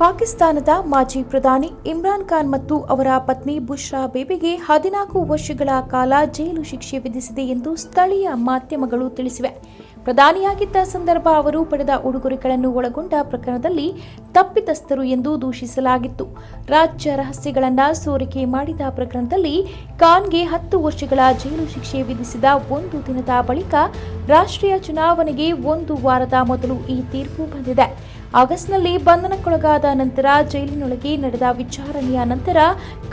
ಪಾಕಿಸ್ತಾನದ ಮಾಜಿ ಪ್ರಧಾನಿ ಇಮ್ರಾನ್ ಖಾನ್ ಮತ್ತು ಅವರ ಪತ್ನಿ ಬುಷ್ರಾ ಬೇಬಿಗೆ 14 ವರ್ಷಗಳ ಕಾಲ ಜೈಲು ಶಿಕ್ಷೆ ವಿಧಿಸಿದೆ ಎಂದು ಸ್ಥಳೀಯ ಮಾಧ್ಯಮಗಳು ತಿಳಿಸಿವೆ. ಪ್ರಧಾನಿಯಾಗಿದ್ದ ಸಂದರ್ಭ ಅವರು ಪಡೆದ ಉಡುಗೊರೆಗಳನ್ನು ಒಳಗೊಂಡ ಪ್ರಕರಣದಲ್ಲಿ ತಪ್ಪಿತಸ್ಥರು ಎಂದು ದೂಷಿಸಲಾಗಿತ್ತು. ರಾಜ್ಯ ರಹಸ್ಯಗಳನ್ನು ಸೋರಿಕೆ ಮಾಡಿದ ಪ್ರಕರಣದಲ್ಲಿ ಖಾನ್ಗೆ 10 ವರ್ಷಗಳ ಜೈಲು ಶಿಕ್ಷೆ ವಿಧಿಸಿದ ಒಂದು ದಿನದ ಬಳಿಕ ರಾಷ್ಟ್ರೀಯ ಚುನಾವಣೆಗೆ ಒಂದು ವಾರದ ಮೊದಲು ಈ ತೀರ್ಪು ಬಂದಿದೆ. ಆಗಸ್ಟ್ನಲ್ಲಿ ಬಂಧನಕ್ಕೊಳಗಾದ ನಂತರ ಜೈಲಿನೊಳಗೆ ನಡೆದ ವಿಚಾರಣೆಯ ನಂತರ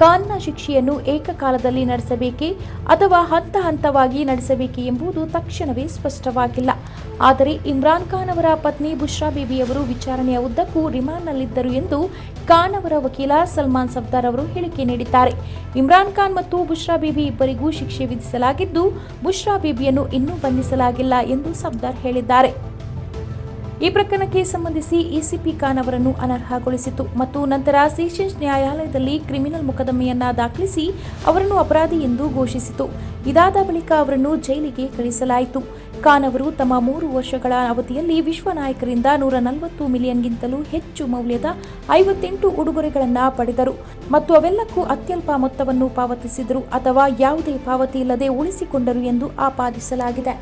ಖಾನ್ನ ಶಿಕ್ಷೆಯನ್ನು ಏಕಕಾಲದಲ್ಲಿ ನಡೆಸಬೇಕೇ ಅಥವಾ ಹಂತ ಹಂತವಾಗಿ ನಡೆಸಬೇಕೇ ಎಂಬುದು ತಕ್ಷಣವೇ ಸ್ಪಷ್ಟವಾಗಿಲ್ಲ. ಆದರೆ ಇಮ್ರಾನ್ ಖಾನ್ ಅವರ ಪತ್ನಿ ಬುಷ್ರಾ ಬೇಬಿ ಅವರು ವಿಚಾರಣೆಯ ಉದ್ದಕ್ಕೂ ರಿಮಾಂಡ್ನಲ್ಲಿದ್ದರು ಎಂದು ಖಾನ್ ಅವರ ವಕೀಲ ಸಲ್ಮಾನ್ ಸಫ್ದಾರ್ ಅವರು ಹೇಳಿಕೆ ನೀಡಿದ್ದಾರೆ. ಇಮ್ರಾನ್ ಖಾನ್ ಮತ್ತು ಬುಷ್ರಾ ಬೇಬಿ ಇಬ್ಬರಿಗೂ ಶಿಕ್ಷೆ ವಿಧಿಸಲಾಗಿದ್ದು, ಬುಷ್ರಾ ಬೇಬಿಯನ್ನು ಇನ್ನೂ ಬಂಧಿಸಲಾಗಿಲ್ಲ ಎಂದು ಸಫ್ದಾರ್ ಹೇಳಿದ್ದಾರೆ. ಈ ಪ್ರಕರಣಕ್ಕೆ ಸಂಬಂಧಿಸಿ ಎಸಿಪಿ ಖಾನ್ ಅವರನ್ನು ಅನರ್ಹಗೊಳಿಸಿತು ಮತ್ತು ನಂತರ ಸೆಷನ್ಸ್ ನ್ಯಾಯಾಲಯದಲ್ಲಿ ಕ್ರಿಮಿನಲ್ ಮೊಕದ್ದಮೆಯನ್ನ ದಾಖಲಿಸಿ ಅವರನ್ನು ಅಪರಾಧಿ ಎಂದು ಘೋಷಿಸಿತು. ಇದಾದ ಬಳಿಕ ಅವರನ್ನು ಜೈಲಿಗೆ ಕಳಿಸಲಾಯಿತು. ಖಾನ್ ಅವರು ತಮ್ಮ 3 ವರ್ಷಗಳ ಅವಧಿಯಲ್ಲಿ ವಿಶ್ವ ನಾಯಕರಿಂದ 140 ಮಿಲಿಯನ್ಗಿಂತಲೂ ಹೆಚ್ಚು ಮೌಲ್ಯದ 58 ಉಡುಗೊರೆಗಳನ್ನು ಪಡೆದರು ಮತ್ತು ಅವೆಲ್ಲಕ್ಕೂ ಅತ್ಯಲ್ಪ ಮೊತ್ತವನ್ನು ಪಾವತಿಸಿದರು ಅಥವಾ ಯಾವುದೇ ಪಾವತಿ ಇಲ್ಲದೆ ಉಳಿಸಿಕೊಂಡರು ಎಂದು ಆಪಾದಿಸಲಾಗಿದೆ.